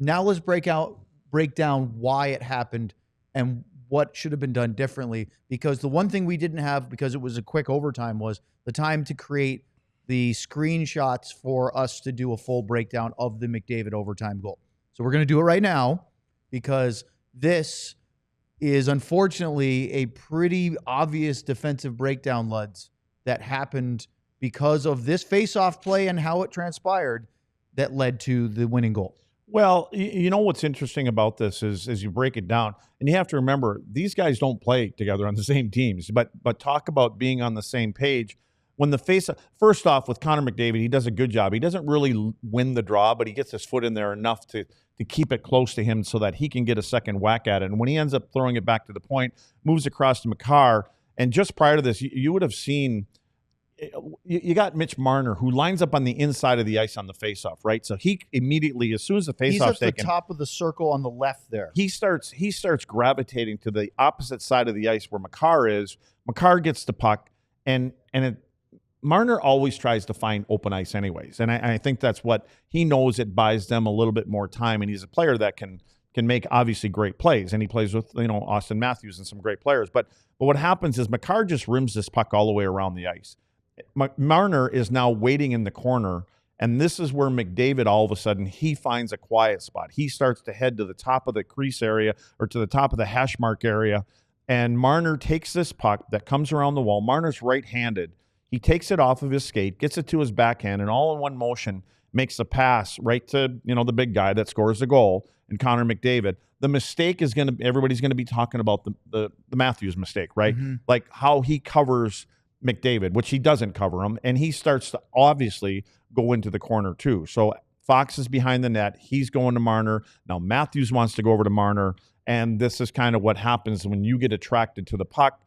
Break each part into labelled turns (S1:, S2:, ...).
S1: Now let's break down why it happened and what should have been done differently. Because the one thing we didn't have, because it was a quick overtime, was the time to create the screenshots for us to do a full breakdown of the McDavid overtime goal. So we're going to do it right now, because this is unfortunately a pretty obvious defensive breakdown, Luds, that happened because of this face-off play and how it transpired that led to the winning goal.
S2: Well, you know what's interesting about this is as you break it down, and you have to remember, these guys don't play together on the same teams, but talk about being on the same page. When the first off, with Connor McDavid, he does a good job. He doesn't really win the draw, but he gets his foot in there enough to keep it close to him so that he can get a second whack at it. And when he ends up throwing it back to the point, moves across to Makar, and just prior to this, you would have seen, you got Mitch Marner, who lines up on the inside of the ice on the faceoff, right? So he immediately, as soon as the faceoff's taken,
S1: he's at the top of the circle on the left there.
S2: He starts gravitating to the opposite side of the ice where Makar is. Makar gets the puck, Marner always tries to find open ice anyways, and I think that's what he knows. It buys them a little bit more time, and he's a player that can make obviously great plays, and he plays with Austin Matthews and some great players. But what happens is Makar just rims this puck all the way around the ice. Marner is now waiting in the corner, and this is where McDavid all of a sudden he finds a quiet spot. He starts to head to the top of the crease area or to the top of the hash mark area, and Marner takes this puck that comes around the wall. Marner's right-handed. He takes it off of his skate, gets it to his backhand, and all in one motion makes a pass right to the big guy that scores the goal, and Connor McDavid. The mistake is everybody's going to be talking about the Matthews mistake, right? Mm-hmm. Like how he covers McDavid, which he doesn't cover him, and he starts to obviously go into the corner too. So Fox is behind the net. He's going to Marner. Now Matthews wants to go over to Marner, and this is kind of what happens when you get attracted to the puck.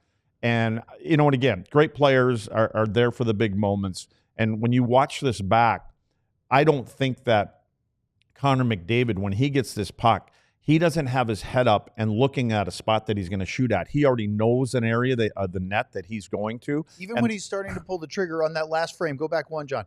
S2: And, and again, great players are there for the big moments. And when you watch this back, I don't think that Connor McDavid, when he gets this puck, he doesn't have his head up and looking at a spot that he's going to shoot at. He already knows an area of the net that he's going to.
S1: Even when he's starting to pull the trigger on that last frame, go back one, John.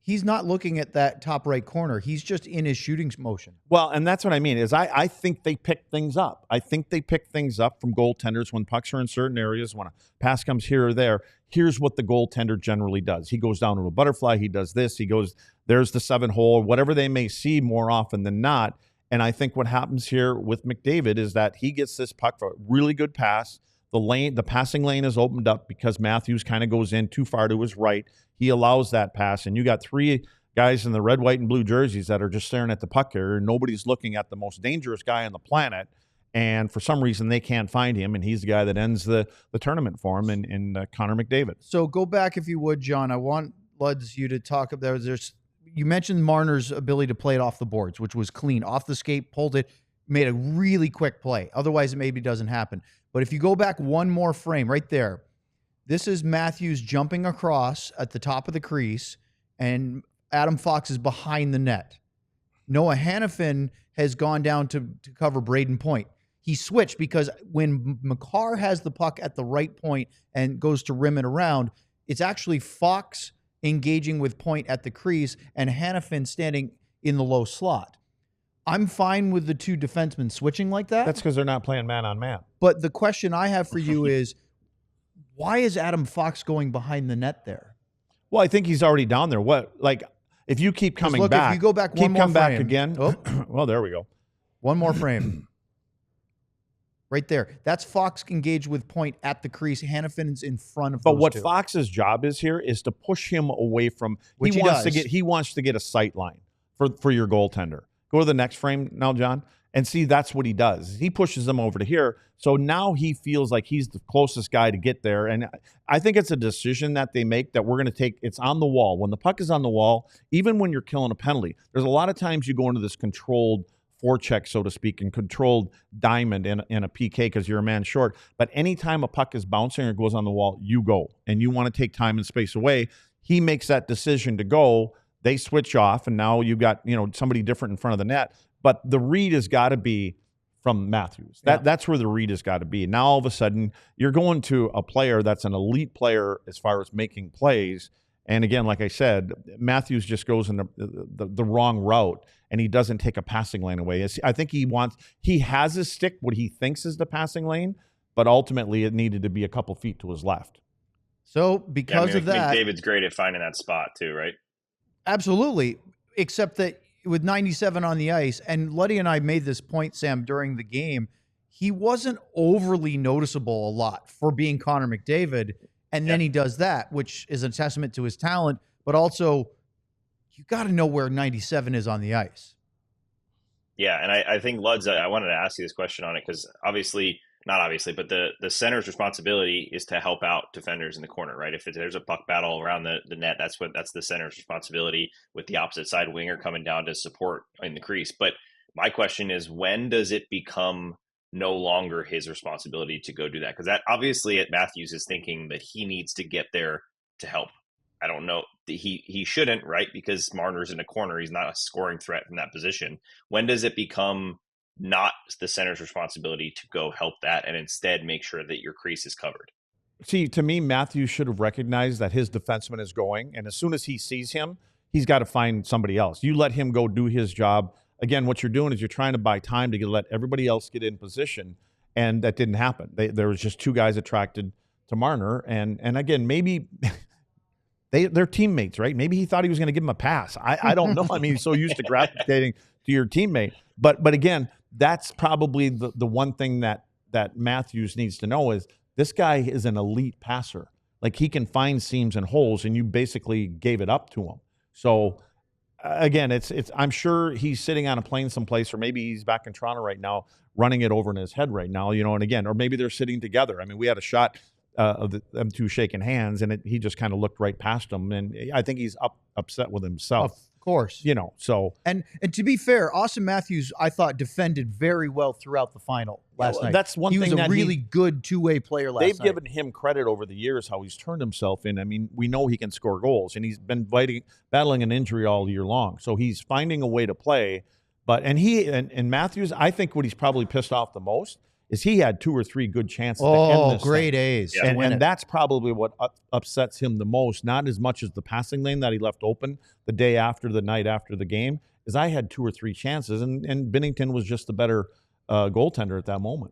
S1: He's not looking at that top right corner. He's just in his shooting motion.
S2: Well, and that's what I mean is I think they pick things up. I think they pick things up from goaltenders when pucks are in certain areas, when a pass comes here or there. Here's what the goaltender generally does. He goes down to a butterfly. He does this. He goes, there's the 7-hole, whatever they may see more often than not. And I think what happens here with McDavid is that he gets this puck for a really good pass. The passing lane is opened up because Matthews kind of goes in too far to his right. He allows that pass, and you got three guys in the red, white, and blue jerseys that are just staring at the puck here. Nobody's looking at the most dangerous guy on the planet, and for some reason they can't find him, and he's the guy that ends the tournament for him in Connor McDavid.
S1: So go back, if you would, John. I want Luds you to talk about you mentioned Marner's ability to play it off the boards, which was clean. Off the skate, pulled it, made a really quick play. Otherwise, it maybe doesn't happen. But if you go back one more frame right there, this is Matthews jumping across at the top of the crease, and Adam Fox is behind the net. Noah Hannafin has gone down to cover Braden Point. He switched because when Makar has the puck at the right point and goes to rim it around, it's actually Fox engaging with Point at the crease and Hannafin standing in the low slot. I'm fine with the two defensemen switching like that.
S2: That's because they're not playing man-on-man.
S1: But the question I have for you is, why is Adam Fox going behind the net there?
S2: Well, I think he's already down there. If you keep coming back,
S1: if you go back one more frame,
S2: back again. Oh. Well, there we go.
S1: One more frame. Right there. That's Fox engaged with Point at the crease. Hannafin's in front of those
S2: But what
S1: two.
S2: Fox's job is here is to push him away from.
S1: Which
S2: he wants to get a sight line for your goaltender. Go to the next frame now, John, and see that's what he does. He pushes them over to here. So now he feels like he's the closest guy to get there. And I think it's a decision that they make that we're going to take. It's on the wall. When the puck is on the wall, even when you're killing a penalty, there's a lot of times you go into this controlled forecheck, so to speak, and controlled diamond in a PK because you're a man short. But anytime a puck is bouncing or goes on the wall, you go. And you want to take time and space away. He makes that decision to go. They switch off, and now you've got somebody different in front of the net. But the read has got to be from Matthews. That's where the read has got to be. Now all of a sudden you're going to a player that's an elite player as far as making plays, And again, like I said, Matthews just goes in the wrong route, and he doesn't take a passing lane away. I think he has his stick, what he thinks is the passing lane, but ultimately it needed to be a couple feet to his left.
S1: So because of that,
S3: McDavid's great at finding that spot too, right?
S1: Absolutely, except that with 97 on the ice, and Luddy and I made this point, Sam, during the game, he wasn't overly noticeable a lot for being Connor McDavid, and then he does that, which is a testament to his talent, but also you got to know where 97 is on the ice.
S3: Yeah, and I think Luds, I wanted to ask you this question on it because not obviously, but the center's responsibility is to help out defenders in the corner, right? If there's a puck battle around the net, that's the center's responsibility, with the opposite side winger coming down to support in the crease. But my question is, when does it become no longer his responsibility to go do that? Because that obviously at Matthews is thinking that he needs to get there to help. I don't know. He shouldn't, right? Because Marner's in a corner. He's not a scoring threat from that position. When does it become not the center's responsibility to go help that and instead make sure that your crease is covered?
S2: See, to me, Matthews should have recognized that his defenseman is going, and as soon as he sees him, he's got to find somebody else. You let him go do his job. Again, what you're doing is you're trying to buy time to let everybody else get in position, and that didn't happen. There was just two guys attracted to Marner, and again, maybe they're teammates, right? Maybe he thought he was going to give him a pass. I don't know. I mean, he's so used to gravitating to your teammate. But again, that's probably the one thing that Matthews needs to know is this guy is an elite passer. Like, he can find seams and holes, and you basically gave it up to him. So again, it's I'm sure he's sitting on a plane someplace, or maybe he's back in Toronto right now, running it over in his head right now, and again, or maybe they're sitting together. I mean, we had a shot of them two shaking hands, and he just kind of looked right past him, and I think he's upset with himself.
S1: Of course.
S2: So
S1: and to be fair, Austin Matthews, I thought, defended very well throughout the final last night.
S2: That's one
S1: he
S2: thing.
S1: He was a really good two-way player last night.
S2: They've given him credit over the years how he's turned himself in. I mean, we know he can score goals, and he's been battling an injury all year long. So he's finding a way to play. But Matthews, I think what he's probably pissed off the most is he had 2 or 3 good chances to end this
S1: great
S2: thing.
S1: A's.
S3: Yeah.
S2: And that's probably what upsets him the most, not as much as the passing lane that he left open the day after, the night after the game, is I had 2 or 3 chances, and Binnington was just the better goaltender at that moment.